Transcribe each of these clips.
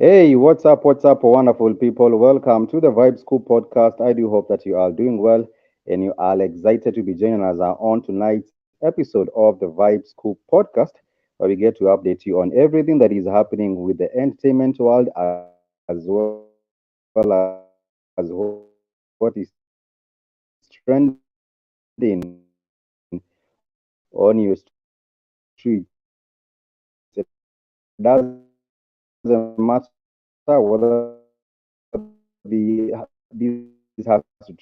Hey, what's up, wonderful people? Welcome to the Vibe School podcast. I do hope that you are doing well and you are excited to be joining us on tonight's episode of the Vibe School podcast, where we get to update you on everything that is happening with the entertainment world as well as what is trending on your streets. It doesn't matter whether this has to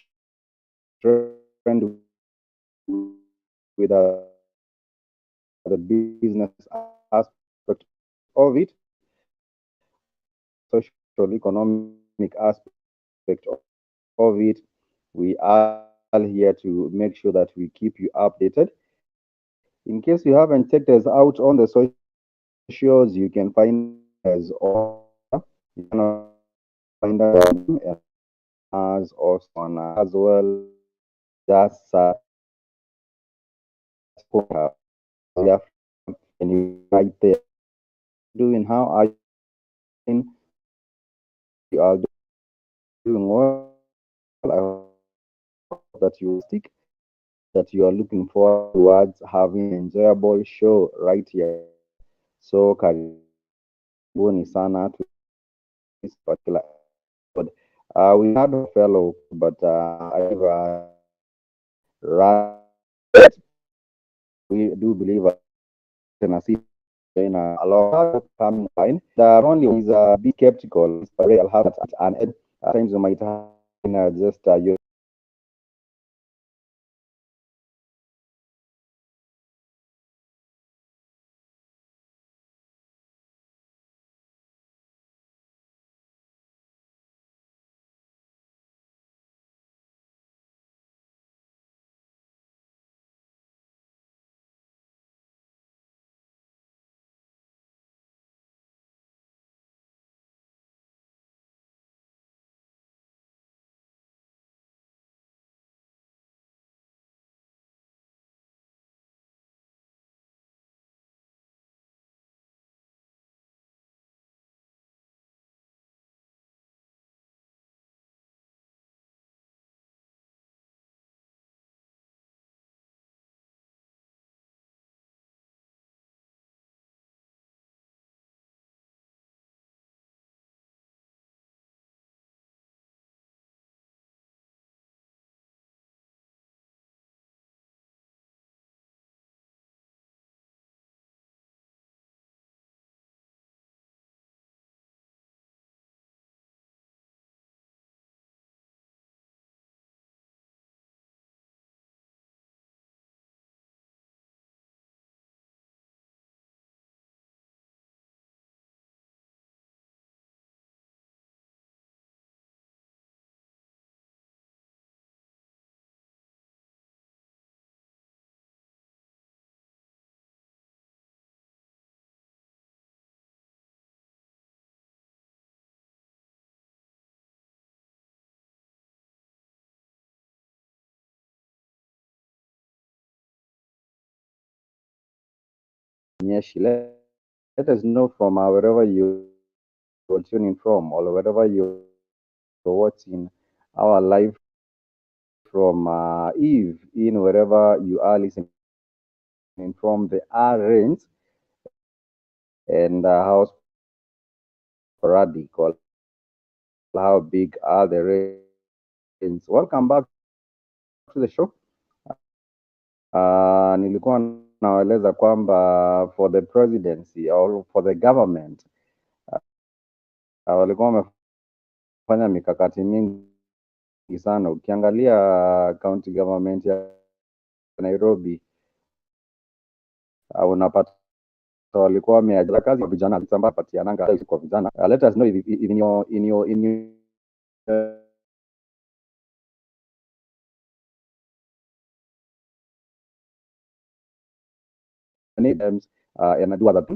trend with the business aspect of it or the social economic aspect of it. We are here to make sure that we keep you updated. In case you haven't checked us out on the socials, you can find us on as on as well just and you right there. Doing how are you doing? I hope that you are doing well. I hope that you are that you are looking forward towards having an enjoyable show right here. So karibuni sana to this particular episode. We had a fellow, but I believe we do believe Tennessee join along coming line. The only one is a bit skeptical. Is Ray. I'll have that and at times you might have been just Nyeshi. Let us know from wherever you're tuning from or wherever you're watching our live from Eve in wherever you are listening from. The R range and how sporadic or how big are the rains. Welcome back to the show. Nilikuwa nawaeleza kwamba for the presidency or for the government walikuwa wamefanya mikakati mingi sana. Ukiangalia county government ya Nairobi unapata walikuwa wameajiri kazi kwa vijana ambao patiananga kwa vijana. Let us know if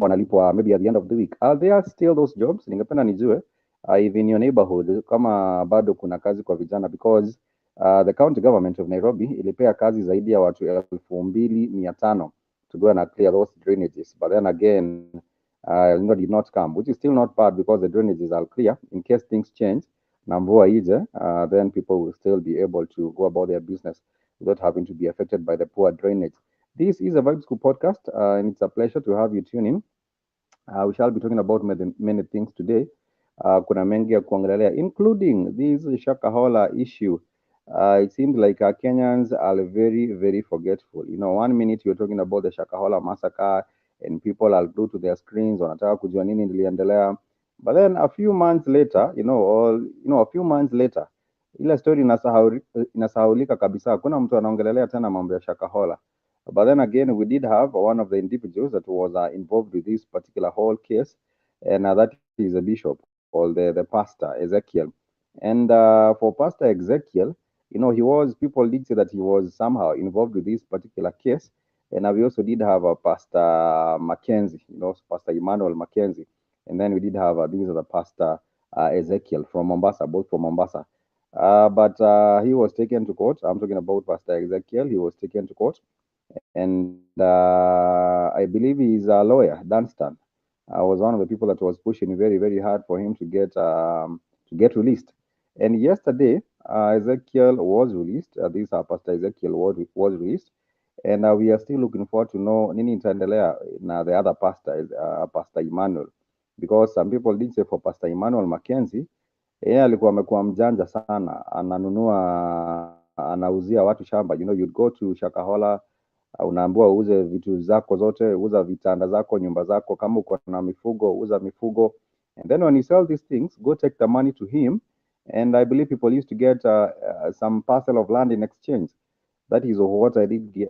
wanalipwa maybe at the end of the week. Are there still those jobs? Ningependa nijue if in your neighborhood kama bado kuna kazi kwa vijana because the county government of Nairobi ilipea kazi zaidi ya watu 2,500 to go and clear those drainages. But then again did not come, which is still not bad because the drainages are clear. In case things change, na mvua ije, then people will still be able to go about their business without having to be affected by the poor drainage. This is a Vibe School podcast, and it's a pleasure to have you tune in. We shall be talking about many things today. Kuna mengi ya kuongelelea, including this Shakahola issue. It seems like Kenyans are very, very forgetful. You know, 1 minute you're talking about the Shakahola massacre and people are glued to their screens, wanataka kujua nini iliendelea. But then a few months later, a few months later, ile story inasahaulika kabisa. Hakuna mtu anaongelelea tena mambo ya Shakahola. But then again, we did have one of the individuals that was involved with this particular whole case, and that is a bishop called the pastor Ezekiel. And for Pastor Ezekiel, people did say that he was somehow involved with this particular case. And we also did have Pastor Mackenzie, Pastor Emmanuel Mackenzie. And then we did have these are the Pastor Ezekiel from Mombasa, both from Mombasa. But he was taken to court. I'm talking about Pastor Ezekiel. He was taken to court, and I believe he's a lawyer, Dunstan. I was one of the people that was pushing very, very hard for him to get released. And yesterday, Ezekiel was released. This Pastor Ezekiel was released, and we are still looking forward to know nini itaendelea na the other pastor, Pastor Emmanuel, because some people did say for Pastor Emmanuel Mackenzie, yeye alikuwa amekuwa mjanja sana, anauzia watu shamba. You'd go to Shakahola, unaambiwa uuze vitu zako zote, uza vitanda zako, nyumba zako, kama uko na mifugo uza mifugo, and then when you sell these things, go take the money to him. And I believe people used to get some parcel of land in exchange. That is what I did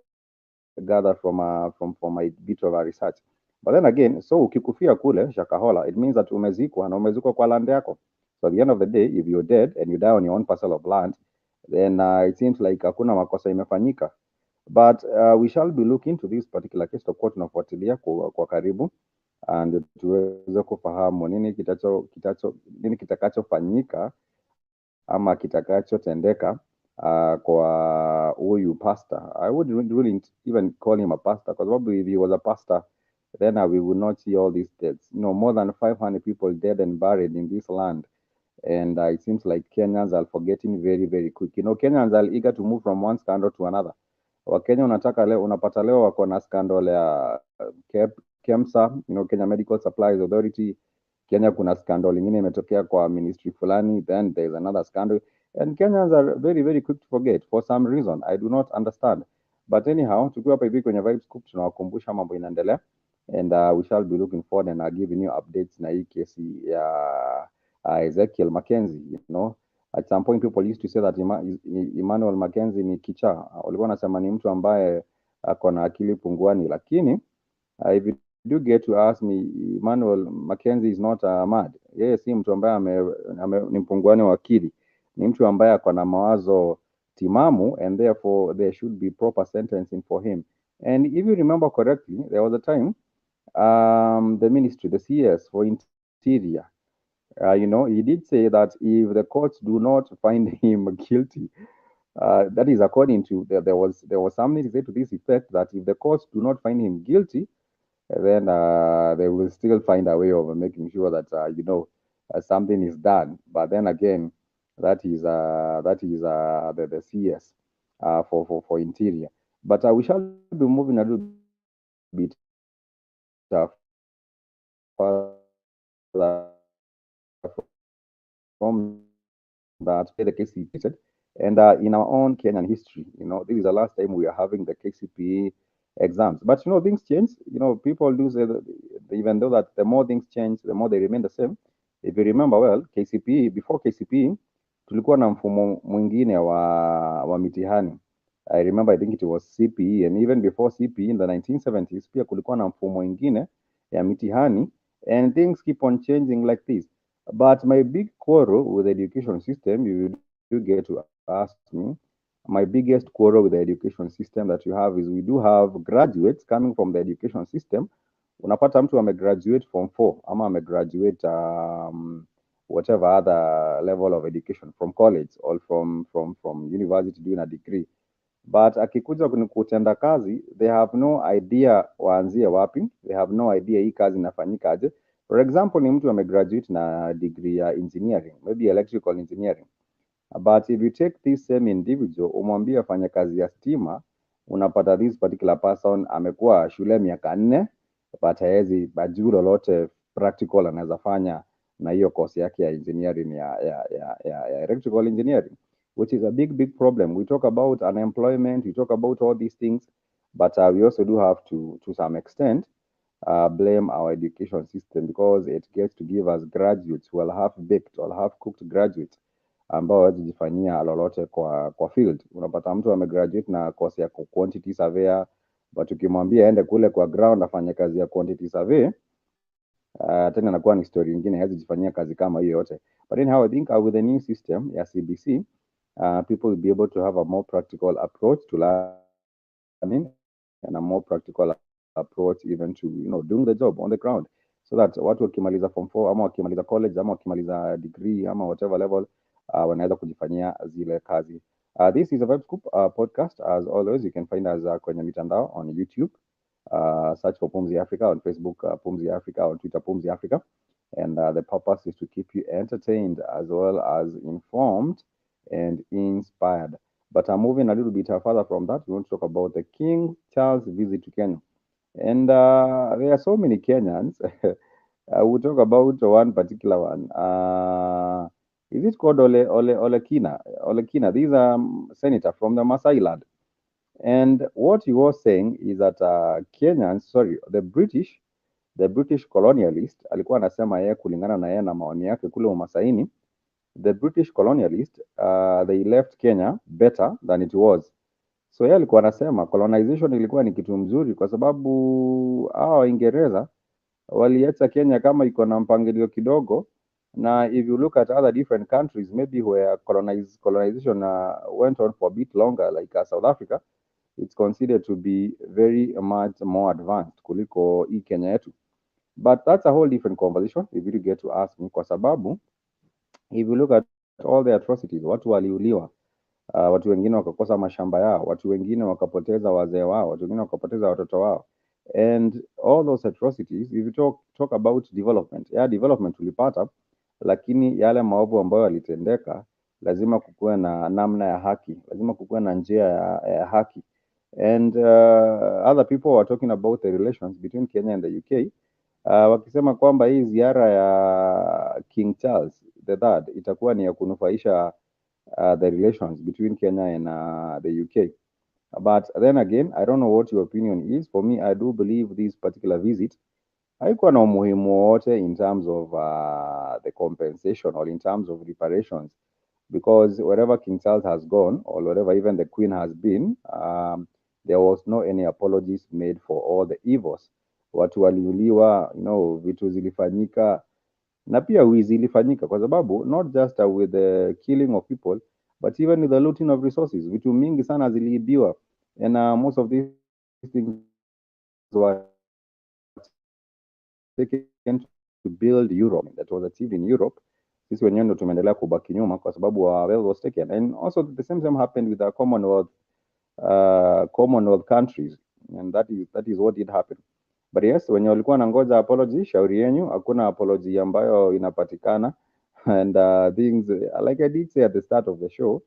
gather from my bit of research. But then again, so ukikufia kule Shakahola, it means that umezikwa na umezikwa kwa land yako. So at the end of the day, if you're dead and you die on your own parcel of land, then it seems like hakuna makosa imefanyika. But we shall be looking to this particular case, tutakuwa tunafuatilia kwa karibu, and tuweze kufahamu nini kitakachofanyika ama kitakachotendeka kwa huyu pastor. I would really even call him a pastor, because probably if he was a pastor, then we would not see all these deaths. More than 500 people dead and buried in this land. And it seems like Kenyans are forgetting very, very quick. Kenyans are eager to move from one scandal to another. Wakenya unapata leo wako na scandal ya KEMSA, Kenya Medical Supplies Authority. Kenya kuna scandal ingine imetokea kwa ministry fulani, then there's another scandal. And Kenyans are very, very quick to forget for some reason. I do not understand. But anyhow, tukiwa hapa hivi kwenye Vibe Scoop tunawakumbusha mambo inaendelea. And we shall be looking forward and giving you updates na hii kesi ya Ezekiel Mackenzie. At some point people used to say that Emmanuel Mackenzie ni kichaa. Walikuwa wanasema ni mtu ambaye ako na akili punguani, lakini if you do get to ask me, Emmanuel Mackenzie is not mad. Yeye si mtu ambaye ni mpunguani wa akili, ni mtu ambaye ako na mawazo timamu, and therefore there should be proper sentencing for him. And if you remember correctly, there was a time the ministry, the CS for Interior, he did say that if the courts do not find him guilty, that is according to there was something to say to this effect, that if the courts do not find him guilty, then they will still find a way of making sure that something is done. But then again, that is the CS for Interior. But we shall be moving a little bit further from that, the KCPE, and in our own Kenyan history, this is the last time we are having the KCPE exams. But things change. People do say that even though that the more things change, the more they remain the same. If you remember well, KCPE, before KCPE, tulikuwa na mfumo mwingine wa mitihani. I remember, I think it was CPE, and even before CPE in the 1970s, pia kulikuwa na mfumo mwingine ya mitihani, and things keep on changing like this. But my big quarrel with the education system, you do get to ask me, my biggest quarrel with the education system that you have is we do have graduates coming from the education system. Unapata mtu amegraduate from 4 ama amegraduate whatever other level of education, from college or from university doing a degree. but akikuja kutenda kazi, they have no idea waanzie wapi, they have no idea hii kazi inafanyika aje. For example, ni mtu amegraduate na degree ya engineering, maybe electrical engineering. But if you take this same individual umwambie afanye kazi ya stima, unapata this particular person amekuwa shule miaka 4, but haezi bajuu lolote practical anaweza fanya na hiyo course yake ya engineering ya electrical engineering, which is a big problem. We talk about unemployment, we talk about all these things, but we also do have to some extent blame our education system, because it gets to give us graduates who are half baked or half cooked graduates ambao hawezi jifanyia lolote kwa field. Unapata mtu amegraduate na course ya quantity surveyor, but ukimwambia aende kule kwa ground afanye kazi ya quantity survey, tena inakuwa ni story nyingine, hawezi jifanyia kazi kama hiyo yote. But anyhow, I think with the new system ya CBC, people will be able to have a more practical approach to learning and a more practical approach even to doing the job on the ground, so that watu wakimaliza form 4 ama wakimaliza college ama wakimaliza degree ama whatever level, wanaweza kujifanyia zile kazi. This is a Vibe Scoop podcast. As always, you can find us kwenye mitandao on YouTube. Search for Pumzi Africa on Facebook, Pumzi Africa, on Twitter, Pumzi Africa. And the purpose is to keep you entertained as well as informed and inspired. But moving a little bit further from that, we want to talk about the King Charles visit to Kenya. And there are so many Kenyans. We'll talk about one particular one. Is it called Olekina? Olekina. This is a senator from the Masai land. And what he was saying is that Kenyans, sorry, the British colonialist, alikuwa anasema yeye kulingana na yeye na maoni yake kule Umasaini, the British colonialist, they left Kenya better than it was. So yeye alikuwa anasema colonization ilikuwa ni kitu mzuri kwa sababu hao Waingereza waliacha Kenya kama iko na mpangilio kidogo, na if you look at other different countries maybe where colonization went on for a bit longer, like South Africa, it's considered to be very much more advanced kuliko hii Kenya yetu. But that's a whole different conversation if you get to ask me, kwa sababu if you look at all the atrocities, watu waliuliwa, watu wengine wakakosa mashamba yao, watu wengine wakapoteza wazee wao, watu wengine wakapoteza watoto wao, and all those atrocities. If you talk about development, development tulipata, lakini yale maovu ambayo yalitendeka, lazima kukuwe na namna ya haki, lazima kukuwe na njia ya haki. And other people were talking about the relations between Kenya and the UK, wakisema kwamba hii ziara ya King Charles the Third itakuwa ni ya kunufaisha the relations between Kenya and the UK. But then again, I don't know what your opinion is. For me, I do believe this particular visit haikuwa na umuhimu wowote in terms of the compensation or in terms of reparations, because wherever King Charles has gone or wherever even the Queen has been, there was no any apologies made for all the evils. Watu waliuliwa, vitu zilifanyika, na pia wizi ilifanyika, kwa sababu not just with the killing of people but even with the looting of resources. Vitu mingi sana ziliibiwa, and most of these things were taken to build Europe, that was achieved in Europe. Sisi wenyewe ndo tumeendelea kubaki nyuma kwa sababu wealth was taken. And also the same happened with the Commonwealth countries, and that is what did happen. But yes, wenye walikuwa na ngoja apology, shauri yenyu, hakuna apology ambayo inapatikana. And things, like I did say at the start of the show,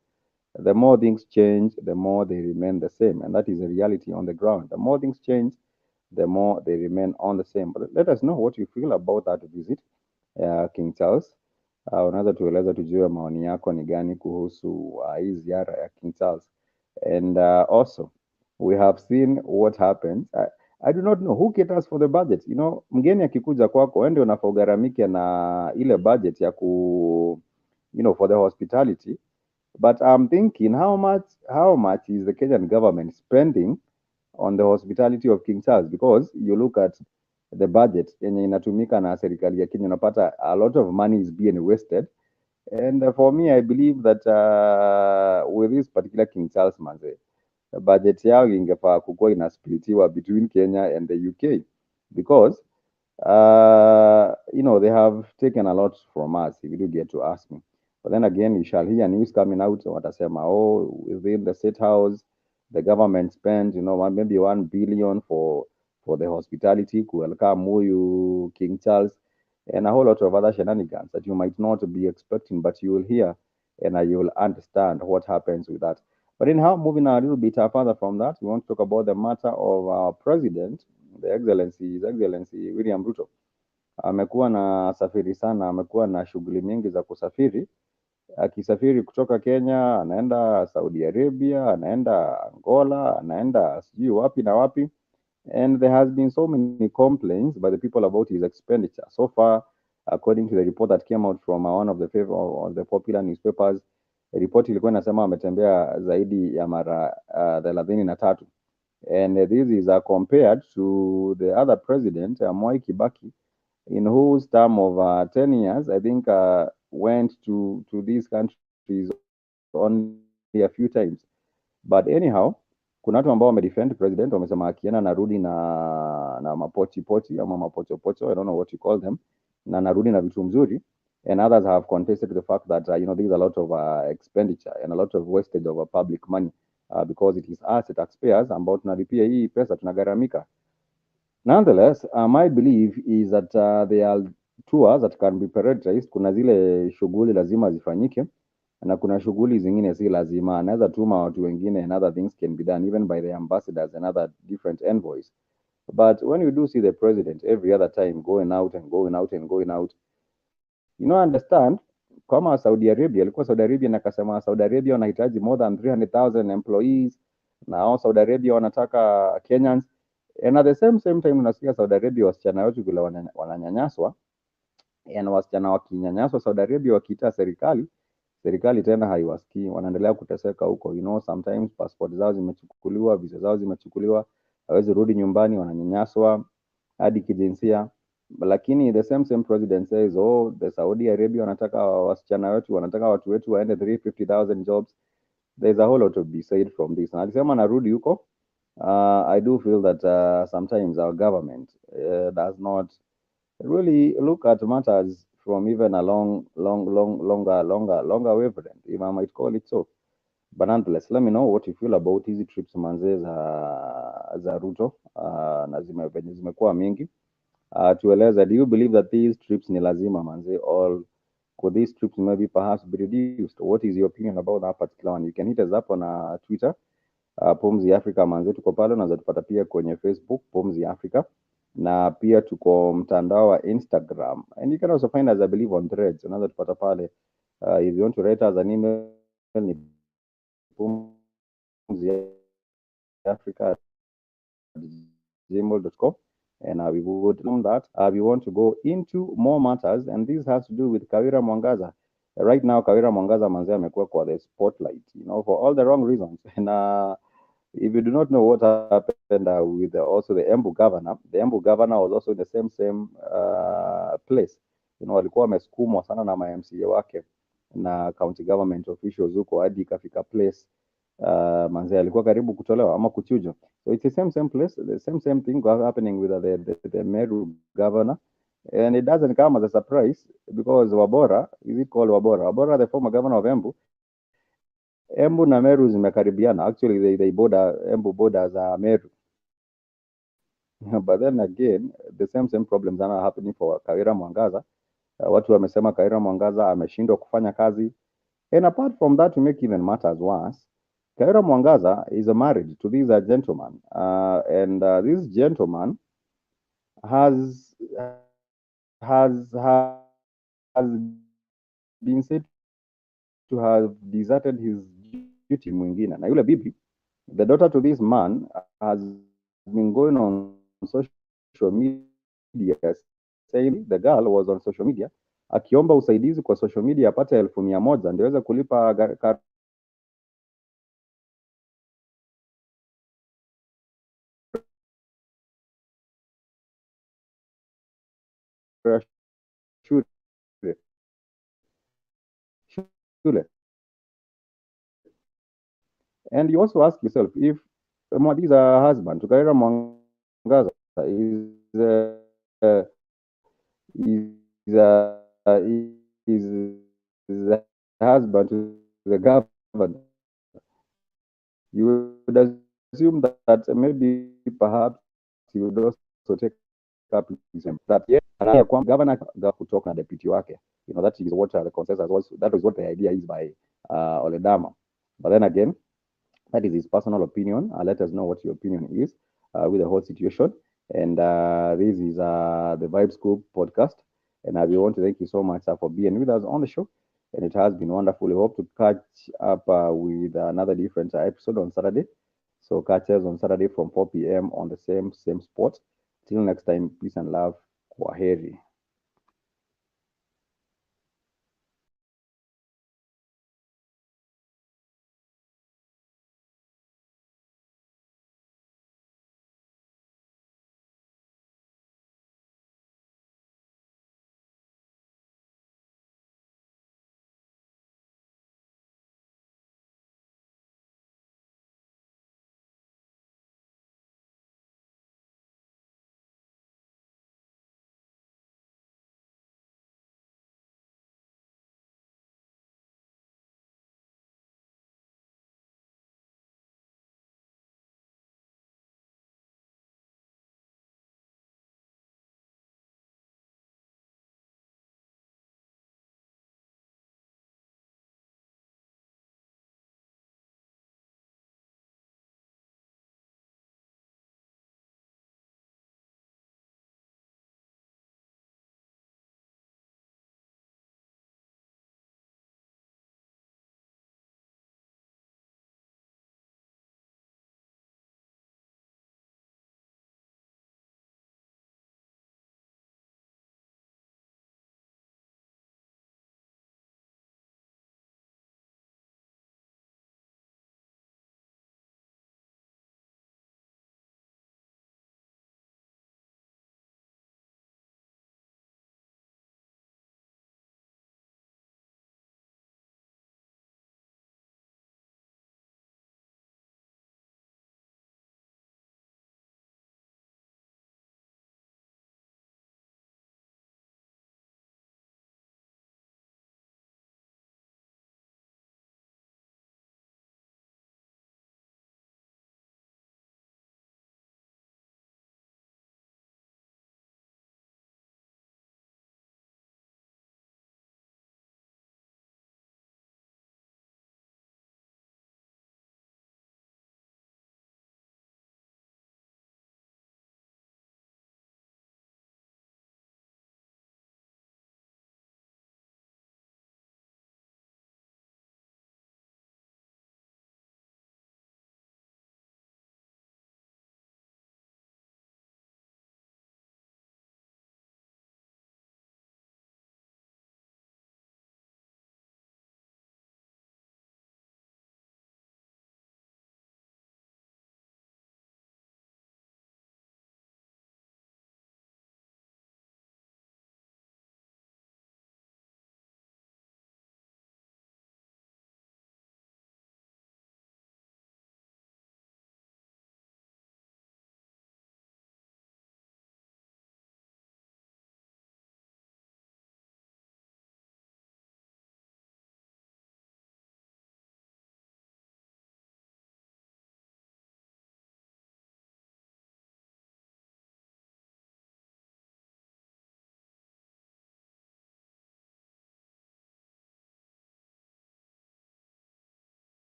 the more things change, the more they remain the same. And that is the reality on the ground. The more things change, the more they remain on the same. But let us know what you feel about that visit, King Charles. Unaweza tueleza tujue maoni yako ni gani kuhusu hii ziara ya King Charles. And also, we have seen what happens. I do not know who caters for the budget. Mgeni akikuja kwako, wewe ndio unafogharamike na ile budget ya for the hospitality. But I'm thinking, how much is the Kenyan government spending on the hospitality of King Charles? Because you look at the budget yenye inatumika na serikali ya Kenya, unapata a lot of money is being wasted. And for me, I believe that with this particular King Charles manze, budget yao ingefaa kukuwa inasplitiwa between Kenya and the UK, because they have taken a lot from us, if you do get to ask me. But then again, you shall hear news coming out, watasema, within the State House, The government spent, maybe 1 billion for the hospitality, welcome Muyu, King Charles, and a whole lot of other shenanigans that you might not be expecting, but you will hear and you will understand what happens with that. But anyhow, moving a little bit further from that, we want to talk about the matter of our president, His Excellency William Ruto. Amekuwa na safiri sana, amekuwa na shughuli mingi za kusafiri, akisafiri kutoka Kenya anaenda Saudi Arabia, anaenda Angola, anaenda sijui wapi na wapi, and there has been so many complaints by the people about his expenditure so far. According to the report that came out from one of the the popular newspapers, report ilikuwa inasema ametembea zaidi ya mara 33, and this is compared to the other president, Mwai Kibaki, in whose term of 10 years, I think, went to these countries only a few times. But anyhow, kuna watu ambao wamedefend president, wamesema akienda narudi na mapochi pochi ama mapochopocho, I don't know what you call them, na narudi na vitu mzuri. And others have contested the fact that there's a lot of expenditure and a lot of wastage of public money, because it is us the taxpayers ambao tunalipia hii pesa, tunagharamika. Nonetheless, my belief is that there are tours that can be prioritized. Kuna zile shughuli lazima zifanyike na kuna shughuli zingine si lazima. Anaweza tuma watu wengine and other things can be done even by the ambassadors and other different envoys. But when you do see the president every other time going out and going out and going out, understand, kama Saudi Arabia, alikuwa Saudi Arabia na akasema Saudi Arabia wanahitaji more than 300,000 employees, na hao Saudi Arabia wanataka Kenyans. And at the same time unasikia Saudi Arabia wasichana wetu vile wananyanyaswa, na wasichana wakinyanyaswa Saudi Arabia wakiita serikali tena haiwasikii, wanaendelea kuteseka huko. Sometimes passport zao zimechukuliwa, visa zao zimechukuliwa, hawezi rudi nyumbani, wananyanyaswa hadi kijinsia. Lakini the same president says, oh, the Saudi Arabia wanataka wasichana wetu, wanataka watu wetu waende 350,000 jobs. There's a whole lot to be said from this. Na alisema narudi huko. I do feel that sometimes our government does not really look at matters from even a longer wavelength, if I might call it so. But nonetheless, let me know what you feel about these trips manze za Ruto, na venye zimekuwa mingi. Tueleza, do you believe that these trips ni lazima manze, or could these trips maybe perhaps be reduced? What is your opinion about that particular one? You can hit us up on Twitter, Pumzi Africa manze, tuko pale. Unaweza tupata pia kwenye Facebook Pumzi Africa, na pia tuko mtandao wa Instagram, and you can also find us, I believe, on Threads. Unaweza tupata pale. If you want to write us an email, ni pumziafrica@gmail.com, and we would that we want to go into more matters, and this has to do with Kawira Mwangaza. Right now Kawira Mwangaza manze amekuwa kwa the spotlight, for all the wrong reasons. And if you do not know what happened with also the Embu governor was also in the same place. Walikuwa wamesukumwa sana na MCA wake na county government officials huko hadi ikafika place manze alikuwa karibu kutolewa ama kuchujwa. So it's the same place, the same thing happening with the Meru governor, and it doesn't come as a surprise because Wabora, is it called Wabora? Wabora, the former governor of Embu. Embu na Meru zimekaribiana. Actually, they border, Embu borders Meru. But then again, the same problems are happening for Kawira Mwangaza. Watu wamesema Kawira Mwangaza ameshindwa kufanya kazi. And apart from that, to make even matters worse, Kawira Mwangaza is married to this gentleman. And this gentleman has been said to have deserted his duty mwingine. Na yule bibi, the daughter to this man, has been going on social media saying the girl was on social media akiomba usaidizi kwa social media apate 1,100 ndio aweze kulipa shule. And you also ask yourself, if Mwadi's husband, Tukaira Mwangaza, is a husband to the governor, you would assume that maybe perhaps he would also take up his that yes, anaye kwamba governor kutoka na deputy wake. That is what the consensus was. That is what the idea is by Oledama. But then again, that is his personal opinion. Let us know what your opinion is with the whole situation. And this is the Vibes Group podcast. And we want to thank you so much for being with us on the show. And it has been wonderful. We hope to catch up with another different episode on Saturday. So catch us on Saturday from 4 p.m. on the same spot. Till next time, peace and love. Kwaheri.